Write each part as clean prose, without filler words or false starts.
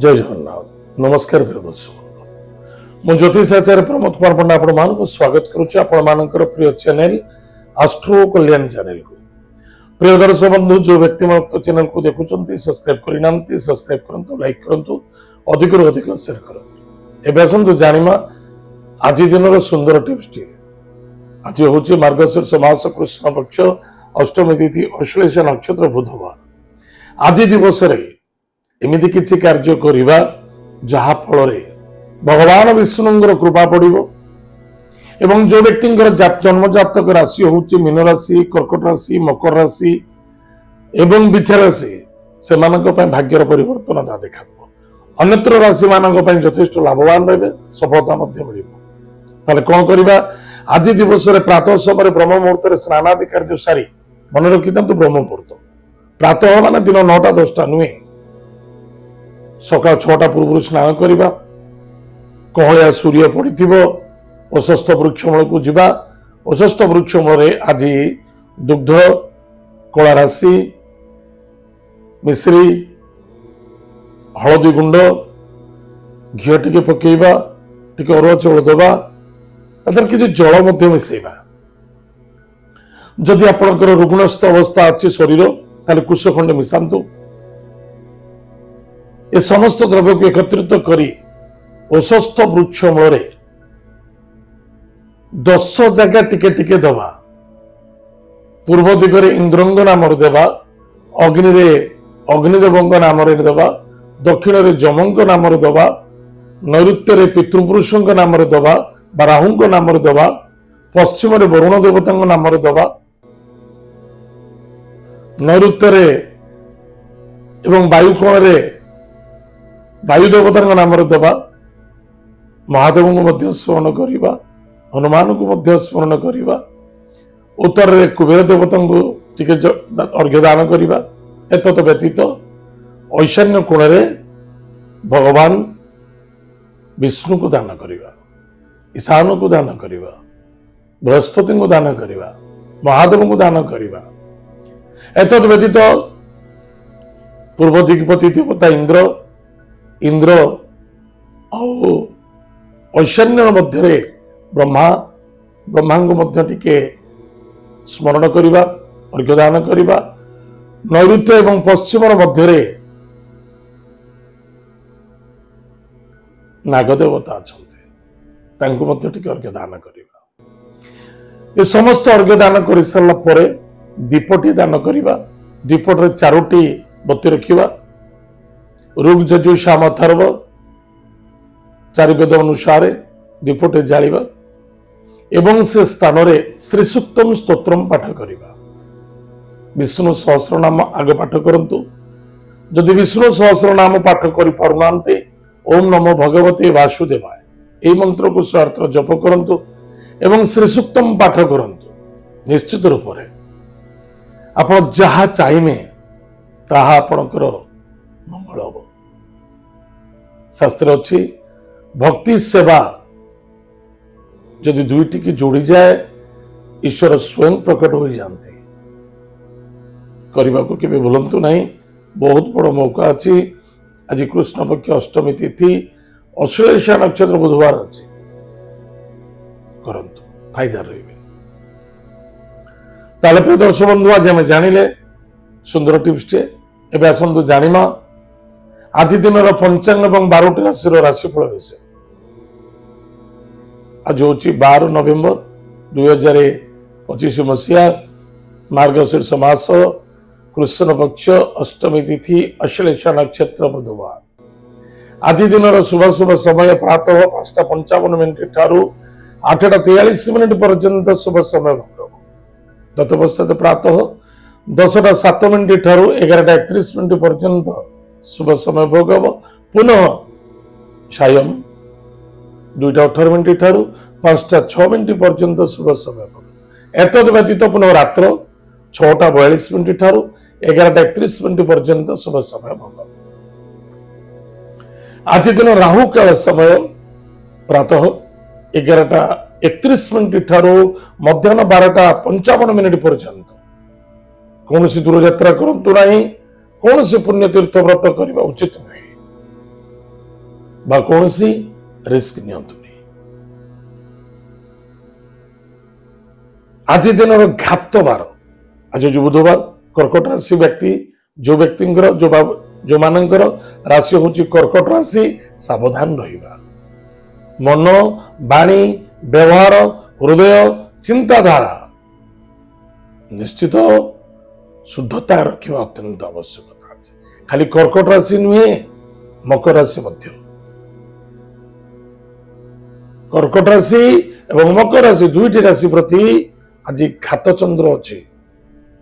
जय जगन्नाथ नमस्कार प्रिय दर्शक मु ज्योतिष आचार्य प्रमोद कुमार पंडा आपण मानक स्वागत करुच्ची आपण मानकर प्रिय चैनल एस्ट्रो कल्याण चैनल को प्रिय दर्शक बंधु जो व्यक्ति मन चैनल को देखुचंती सब्सक्राइब करिनांती सब्सक्राइब करंतु लाइक करंतु अधिक रु अधिक शेयर करंतु एबे आसंतु जानिमा आज दिन सुंदर टिप्स टी आज होची मार्गशीर्ष मास कृष्ण पक्ष अष्टमी तिथि अश्लेष नक्षत्र बुधवार आज दिवस रे एमिति किछि कार्य करिबा जहा फल भगवान विष्णुंकर कृपा पड़िबो एवं जो व्यक्तिंकर जन्म जातक राशि होची मीन राशि कर्कट राशि मकर राशि एवं बिछा राशि से भाग्यर परिवर्तन ता देखा अन्यत्र राशि मानक यथेष्ट लाभवान रहे सफलता मिले कौन करवा आज दिवस प्रातः समय ब्रह्म मुहूर्त स्नानादि कार्य सारी मन रखी था ब्रह्म मुहूर्त प्रातः मान दिन 9टा-10टा नुहे सका 6टा पूर्व स्नान करवा कहलिया सूर्य पड़ी ओषस्थ वृक्ष मूल को जीवा ओषस्थ वृक्ष मूल आज दुग्ध कला राशि मिश्री हलदी गुंड घी टिके पकेवा टिके अरुआ चाउल देवा किसी जल मिसेवा जदि आपंकर रुग्णस्थ अवस्था अच्छी शरीर ताले कुश खंडे मिशांतु ए समस्त द्रव्य को एकत्रित करी ओषस्थ वृक्ष मूल 10 जगह टिके टिके दबा पूर्व दिगरे इंद्रंग नाम देवा अग्नि अग्निदेव नाम देवा दक्षिण रे जमंग नाम दबा नैऋत्य पितृपुरुषों नाम दबा राहु नाम दबा पश्चिम वरुण देवता नाम दबा नैऋत्य एवं वायुकोण वायु देवता नाम दबा महादेव को स्मरण करवा हनुमान को स्मरण करवा उत्तर रे कुबेर देवता को टिके अर्घ्य दान करवा एतत व्यतीत ईशान्य कोण भगवान विष्णु को दान करवा ईशान को दान करवा बृहस्पति को दान करवा महादेव को दान करवा एतद व्यतीत पूर्व दिग्पति देवता इंद्र इंद्र ऐशान्य मध्य ब्रह्मा को टिके स्मरण करवा अर्घ्य दान करवा नैऋत्य एवं पश्चिम मध्य नागदेवता अच्छा अर्घ्य दान करवा ये समस्त अर्घ्य दान कर सारा पर दीपटी दान करवा दीपटे 4टी बत्ती रखा ऋग यजु साम अथर्व 4 वेद अनुसार दीपटे जालिबा एवं से स्थान रे श्री सूक्तम स्तोत्रम पाठ करवा विष्णु सहस्रनाम आगे पाठ करंतु जदि विष्णु सहस्रनाम पाठ करि पारुनांते ओम नमो भगवते वासुदेवाय एई मंत्र को स्वार्थ जप करंतु एवं श्री सूक्तम पाठ करंतु निश्चित रूप से आपण जहा चाहिए ताहा आपणकर मंगल हम शास्त्र अच्छी भक्ति सेवा जदि दुईटी की जोड़ी जाए ईश्वर स्वयं प्रकट हो जाते करने को केबे भूलंतु नहीं बहुत बड़ मौका अच्छी आज कृष्ण पक्ष अष्टमी तिथि अश्लेष नक्षत्र बुधवार अच्छी करंतु फायदा रही ताले प्रिय दर्शक बंधु आज आम जानिले सुंदर टिप्स टे एबे आसंतु जानिमा आज दिन पंचांग और 12टी राशि राशिफल विषय आज हूँ 12 नवेम्बर 2025 मसीहा मार्गशीर्ष मास कृष्ण पक्ष अष्टमी तिथि अश्लेष नक्षत्र बुधवार आज दिन शुभ शुभ समय प्रातः 5:55 ठारू 8:43 पर्यंत शुभ समय भोग तत्पश्चात प्रातः 10:07 ठारू 11:31 पर्यंत शुभ समय भोग हम पुनः सायं 2:18 ठारू 5:06 पर्यंत शुभ समय भोग एतद व्यतीत पुनः रात्र 6:42 ठारू 11:31 पर्यंत शुभ समय भोग आज दिन राहु काल समय प्रातः 11:31 ठारू मध्याह्न 12:55 पर्यंत कौन दूर यात्रा करंतु नहीं कौन से पुण्य तीर्थ व्रत करने उचित नहीं बा कौनसी रिस्क नियंतुनी। आज दिन घात बार आज जो बुधवार कर्कट राशि व्यक्ति जो व्यक्ति जो मानकर राशि हूँ कर्कट राशि सावधान रहिबा। मन वाणी व्यवहार हृदय चिंताधारा निश्चित शुद्धता रखा अत्यंत आवश्यकता है। खाली कर्कट राशि नुहे मकर राशि मध्य कर्कट राशि एवं मकर राशि दुईटी राशि प्रति आज घात चंद्र अच्छी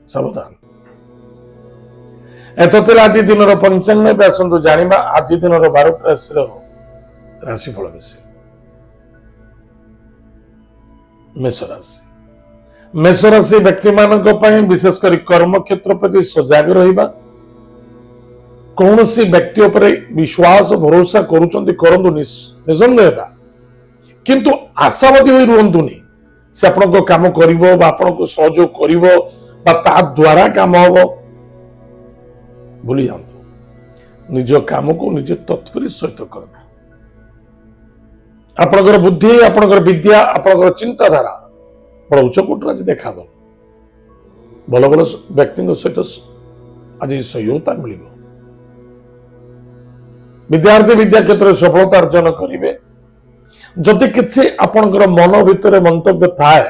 सावधान। एतद आज दिन पंचांग आसतु जाना आज दिन 12 राशि राशिफल विषय। मेष राशि मेष राशि व्यक्ति मान विशेषकर कर्म क्षेत्र प्रति सजग रहिबा। कौन सी व्यक्ति उपर विश्वास भरोसा करंतु निसंदेहता किंतु आशावादी हो रुहंतुनी से आपन काम करिवो बा आपन को सहयोग करिवो बा ता द्वारा काम होबो भूली जातु। निज काम को निज तत्पर सहित कर आपनकर बुद्धि आपनकर विद्या आपनकर चिंताधारा बड़ा उच्चकोट आज देखा दो भल भल व्यक्ति सहित आज सहयोगिता मिल। विद्यार्थी विद्या क्षेत्र में सफलता अर्जन करेंगे। जदि किसी आपनकर मन भितर मंतव्य थाए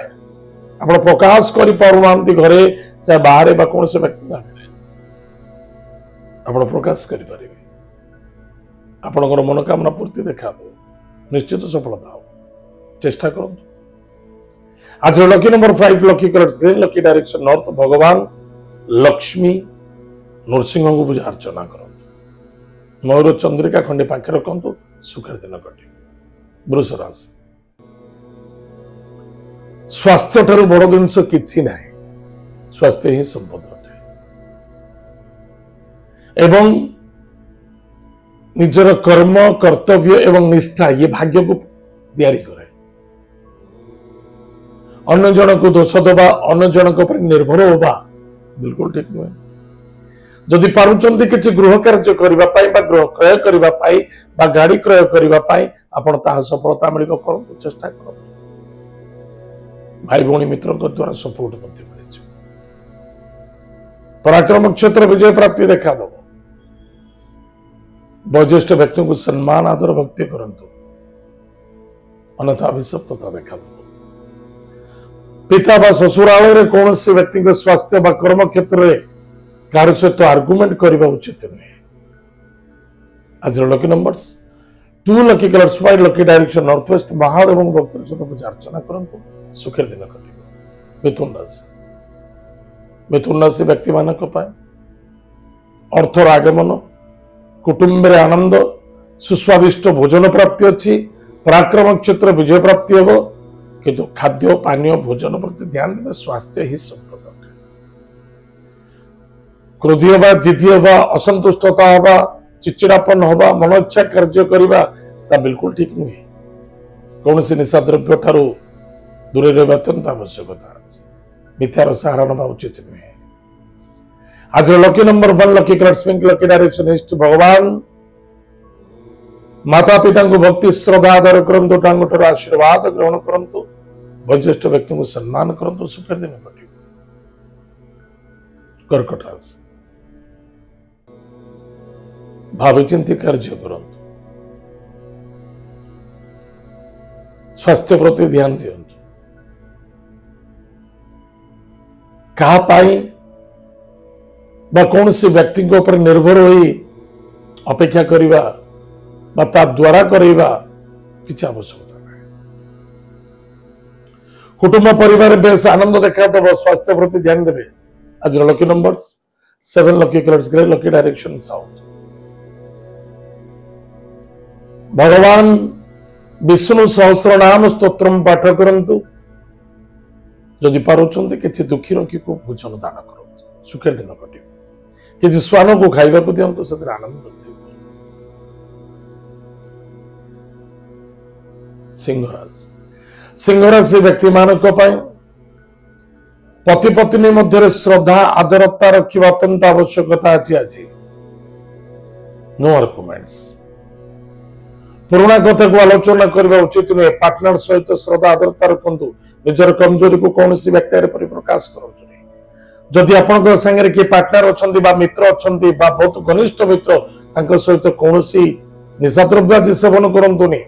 आप प्रकाश कर घरे चाहे बाहर बा कौन से व्यक्ति आप प्रकाश करें आपनकर मनोकामना पूर्ति देखा दो निश्चित सफलता हो चेष्टा करूँ। आज lucky number 5 lucky colour green lucky direction north भगवान लक्ष्मी नरसिंह को पूजा अर्चना करूँ। मयूर चंद्रिका खंडे पाखे रखु सुखर दिन कटे। वृष राशि स्वास्थ्य ठारू बड़ जिनस किछि ना स्वास्थ्य ही संपद अटे एवं निजर कर्म कर्तव्य एवं निष्ठा ये भाग्य को तैयारी करे। अन्य जन को दोष दबा अन्य जन निर्भर होगा बिल्कुल ठीक नुहे। जदि पारुचंदी किछि गृह कार्य करिबा पाई बा गृह क्रय करिबा पाई बा गाड़ी क्रय करिबा पाई आपण ताहा सफलता मिलिबो करु चेष्टा करू। भाई भौणी मित्रों द्वारा सपोर्ट मध्य मिले। पराक्रम क्षेत्र विजय प्राप्ति देखा दो। वयोज्येष्ठ व्यक्ति को सम्मान आदर भक्ति करंतु अन्यथा अभिशप्तता देखा दो। पिता बा ससुरालय कौन से व्यक्ति के स्वास्थ्य बा कर्म क्षेत्र में कार सहित आर्गुमेंट करने उचित नुहे। आज lucky numbers 2 lucky colours 5 lucky direction north west Mahadev भक्त सहित पूजा अर्चना करंतु सुखर दिन कटे। मिथुन राशि व्यक्ति मान अर्थर आगमन कुटुंब आनंद सुस्वादिष्ट भोजन प्राप्ति अच्छी। पराक्रम क्षेत्र विजय प्राप्ति हम किंतु खाद्य पानीय भोजन प्रति ध्यान देवे। स्वास्थ्य ही संपद। क्रोधी हवा जिदी हवा असंतुष्टता हवा चिचिड़ापन हवा मन इच्छा कार्य करवा बिल्कुल ठीक नुहे। कौन से निशा द्रव्य ठारू दूरे रहा अत्यंत आवश्यकता। मिथ्यार सहारा ना उचित नुहे। आज lucky number 1 lucky colours pink lucky direction east भगवान माता पिता को भक्ति श्रद्धा आदर करंतु ठाकुर आशीर्वाद ग्रहण करंतु वयोज्येष्ठ व्यक्ति को सम्मान करंतु सुखर दिन कटे। कर्कट राशि भावी चिंती कार्य करंतु स्वास्थ्य प्रति ध्यान दियंतु। कहा पाई बा कौन से व्यक्ति को ऊपर निर्भर होई अपेक्षा करिबा बा ता द्वारा करिबा किछ आवश्यकता नहीं। कुटुंब परिवार बेस आनंद देखा दब स्वास्थ्य प्रति ध्यान देवे। आज lucky numbers 7 lucky colours grey lucky direction south. भगवान विष्णु सहस्र नाम स्तोत्रम पाठ करंतु। जदि पारुचंदी किछि दुखी रखी को भोजन दान करंतु सुखर दिन कटे। किछि स्वान को खाइबा को दियंतु से आनंद। सिंह राशि व्यक्ति मानक पति पत्नी मध्य श्रद्धा आदरता रखा अत्यंत आवश्यकता अच्छी। आज नो आर्गुमेंट्स पुराणा कथा को आलोचना करने उचित नुहे पार्टनर सहित श्रद्धा आदरता रखु निजर कमजोरी को कौन व्यक्ति परिप्रकाश करूँ जदि आपण संगे किए पार्टनर अच्छा मित्र अच्छा बहुत घनिष्ठ मित्र सहित कौन निशाद्रव्य आज सेवन करतुनि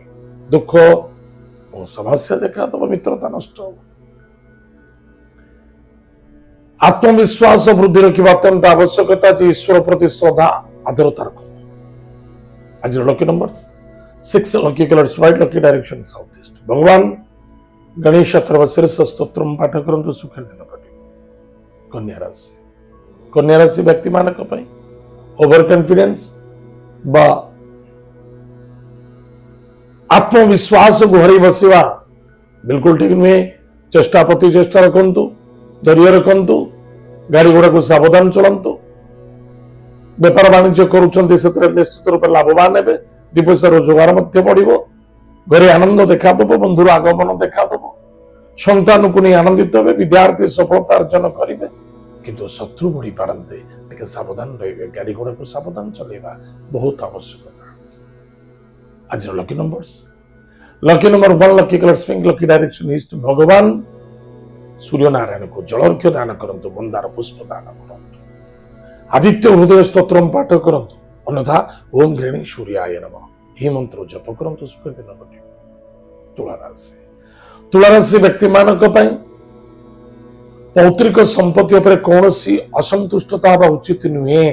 दुख और समस्या देखा तब मित्रता नष्ट हो आत्मविश्वास वृद्धि रखा अत्यंत आवश्यकता ईश्वर प्रति श्रद्धा आदरता रख आज lucky number 6 lucky colours white lucky direction south east भगवान गणेश शीर्ष स्तोत्र पाठ करंतु सुखर दिन कटे कन्या राशि व्यक्ति मान ओवर कॉन्फिडेंस बा आत्मविश्वास को हर बसवा बिल्कुल ठीक नुहे चेष्टा प्रति चेष्टा रखु धैर्य रखु गाड़ी घोड़ा को सावधान चलतु बेपार वाणिज्य करुँच निश्चित रूप लाभवान हे दि पैसा रोजगार बढ़ घरे आनंद देखा बंधुर आगमन देखा संतान को नहीं आनंदित हे विद्यार्थी सफलता अर्जन करेंगे किंतु शत्रु बढ़ी पारते सावधान रहे गाड़ी घोड़ा को सावधान चलेगा बहुत आवश्यकता आज lucky number 1 lucky colours pink lucky direction east भगवान सूर्य नारायण को जलर्घ्य दान करंतु मंदार पुष्प दान करंतु आदित्य हृदय स्तोत्रम पाठ करंतु अन्यथा ओम ग्रेणी सूर्याय नमः यह मंत्र जप करंतु सुखर दिन कटे तुला राशि व्यक्ति मानक पौत्रिक संपत्ति उपरे कौनसी असंतुष्टता बा उचित नुहे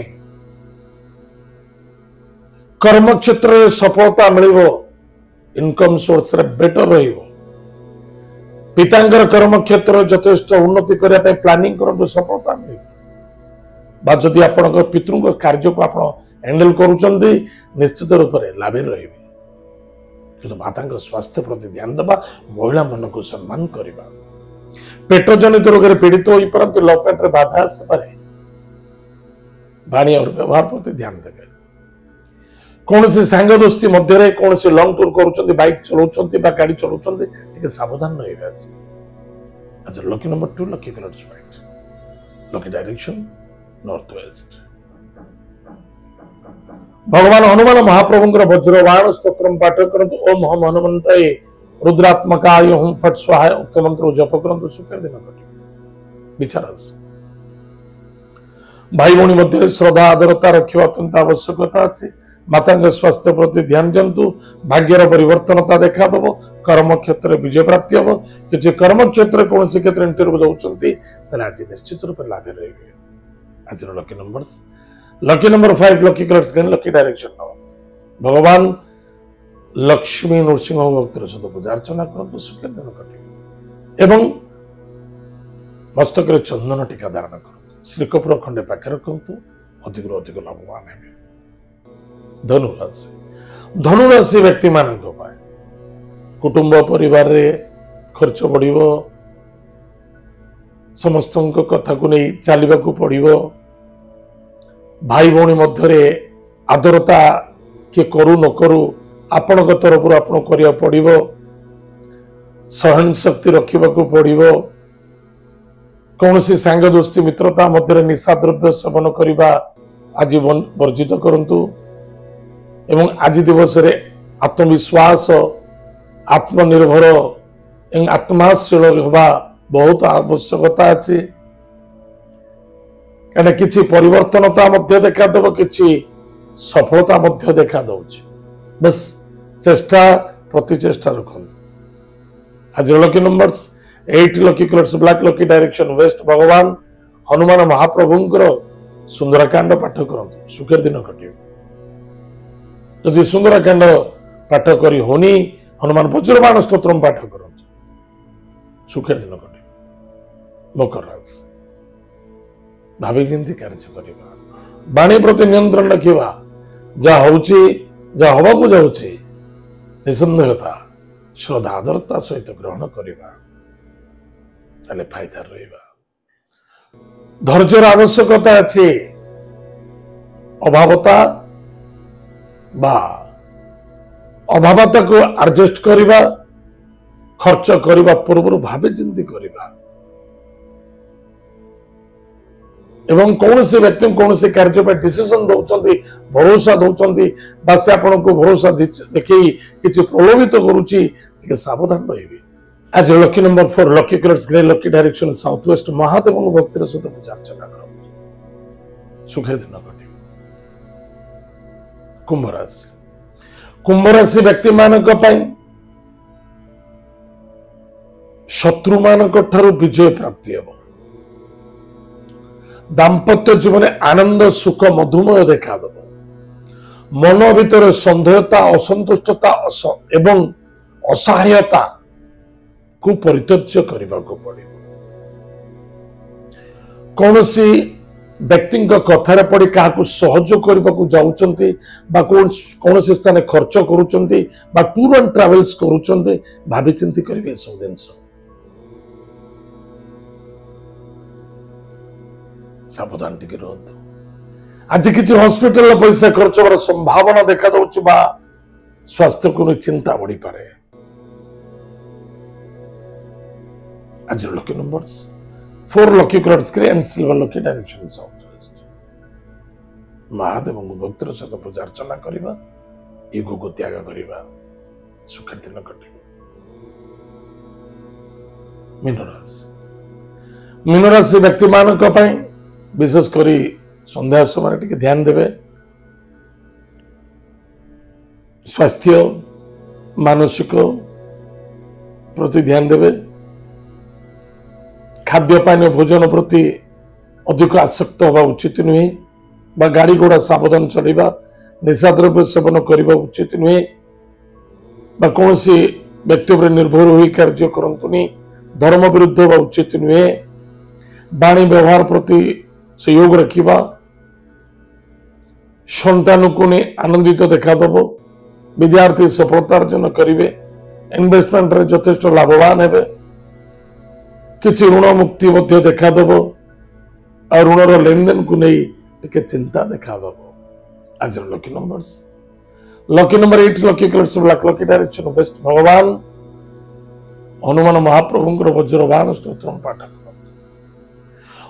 कर्म क्षेत्र में सफलता मिल इनकम सोर्स रे बेटर रहिबो पितांकर कर्म क्षेत्र यथेष्ट उन्नति करने प्लानिंग करंतु सफलता मिल बा जदि आपण पितृ कार्य को आप हैंडल करुचंदी निश्चित रूप से लाभ रहिबे किंतु माता स्वास्थ्य प्रति ध्यान देवा महिला मन को सम्मान करवा पेट जनित रोग पीड़ित हो पारती लव एंड बाधा आसपे वाणी और व्यवहार प्रति ध्यान देवे कौन सी सांग दोस्ती मध्य कौन सी लंग टूर कर बैक चलाऊँ गाड़ी चलाऊँ सावधान रही आज lucky number 2 lucky colours white lucky direction north west भगवान हनुमान महाप्रभुंकर वज्रवाण स्तोत्र पाठ करंतु ओम हम हनुमंताय रुद्रात्मकाय हुम फट स्वाहा उक्त मंत्र जप करंतु सुखर दिन कटे विचार भाई भौणी मध्य श्रद्धा आदरता रखा अत्यंत आवश्यकता अच्छी माता स्वास्थ्य प्रति ध्यान दिंतु भाग्यर परिवर्तनता देखा दब कर्म क्षेत्र में विजय प्राप्ति हम कि कर्म क्षेत्र कौन क्षेत्र इंटरव्यू दौरान आज निश्चित रूप से लाभ रहे आज lucky number 5 lucky colours green lucky direction भगवान लक्ष्मी नृसिंह भक्त सहित पूजा अर्चना करते सुखर दिन कटे एवं मस्तक चंदन टीका धारण करते श्रीकपुर खंडे पाखे रखु अधिक अधिक लाभवान है धनुराशि व्यक्ति मान कुटुंब परिवार रे खर्च बढ़ समस्त कथा को नहीं चलने को पड़ो भाई भौणी मध्य आदरता किए करू न करू आपण तरफ आपन करिया पड़ो सहन शक्ति रखा पड़ो कौन सी सांग दोस्ती मित्रता मध्य निशा द्रव्य सेवन करने आज वर्जित करंतु एवं आज दिवस रे आत्मविश्वास आत्मनिर्भर एवं आत्माशील होगा बहुत आवश्यकता अच्छी कहीं किसी परिवर्तनता मध्य देखा देव कि सफलता मध्य देखा दौच बस चेष्टा प्रति चेष्टा रखु आज lucky numbers 8 lucky colours black lucky direction waste भगवान हनुमान महाप्रभुंकर सुंदरकांड पाठ करंतु सुखर दिन कटे जदि सुंदरकांड पाठ करी होनी हनुमान वज्रबाण स्तोत्र पाठ करंतु सुखर दिन कटे मकर राशि भावी चिंती कार्य करवा वाणी प्रति नियंत्रण रखा जहाँ हवा को जाऊँचे निसंदेहता श्रद्धा आदरता सहित ग्रहण करवा फायदा रहा धैर्यर आवश्यकता अच्छी अभावता बा अभावता को एडजस्ट करवा खर्च करने पूर्व भावे चिंती करवा एवं कौन से व्यक्ति कौन से कार्य पर डिसीजन दौरान भरोसा दौरान से आपन को भरोसा देखी किसी प्रलोभित करुच्ची सावधान रही। आज lucky number 4 lucky colours grey lucky direction south west Mahadev भक्तिर सहित पूजा अर्चना कर सुखर दिन घटे। कुंभ राशि व्यक्ति मानक शत्रु मानक ठारू विजय प्राप्ति हो। दाम्पत्य जीवन आनंद सुख मधुमय देखा मन भीतर संदेहता असंतुष्टता एवं असहायता को परित्यज्य करने को पड़े। कौन सी व्यक्ति कथार पड़ी क्या सहयोग करने को जाऊँगी कौन से स्थान खर्च करुँच टूर एंड ट्रावेल्स करुँच भावी चिंती करेंगे सब जिनस सावधान टिके रहतु। आज किसी हॉस्पिटल पैसा खर्च होवार संभावना देखा दउछि बा स्वास्थ्य को चिंता बढ़ी पारे। आज lucky numbers 4 lucky colours grey and silver lucky direction south west Mahadev भक्तिर सहित पूजा अर्चना करवा ईगो को त्याग करवा सुखर दिन कटे। मीन राशि व्यक्ति मानक विशेष करी संध्या समय टिके ध्यान देवे। स्वास्थ्य मानसिक प्रति ध्यान देवे। खाद्य पानी भोजन प्रति अधिक आसक्त होगा उचित नुहे बा गाड़ी घोड़ा सावधान चलवा निशा द्रव्य सेवन करने उचित नुहे बा कौन सी व्यक्ति पर निर्भर हो कार्य करतुनि धर्म विरुद्ध होगा उचित नुहे। वाणी व्यवहार प्रति सहयोग रखा संतान को आनंदित देखादब। विद्यार्थी सफलता अर्जन करेंगे। इन्वेस्टमेंट रे यथेष्ट लाभवान हेबे। किसी ऋण मुक्ति देखादब और ऋणर लेनदेन को नहीं टिके चिंता देखादब। आज lucky numbers lucky number 8 lucky colours black lucky direction waste भगवान हनुमान महाप्रभु वज्रबाण स्तोत्र पाठ कर।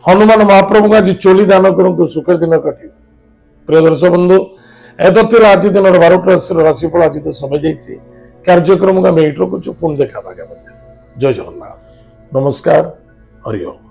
हनुमान महाप्रभु आज चोली दान करूँ सुखर दिन कटे। प्रिय दर्शक बंधु एतथ्य आज दिन 12 राशिफल आज तो समय जाइए कार्यक्रम को आम ये रखुचु पुणी देखा जय जगन्नाथ नमस्कार हरि ओम।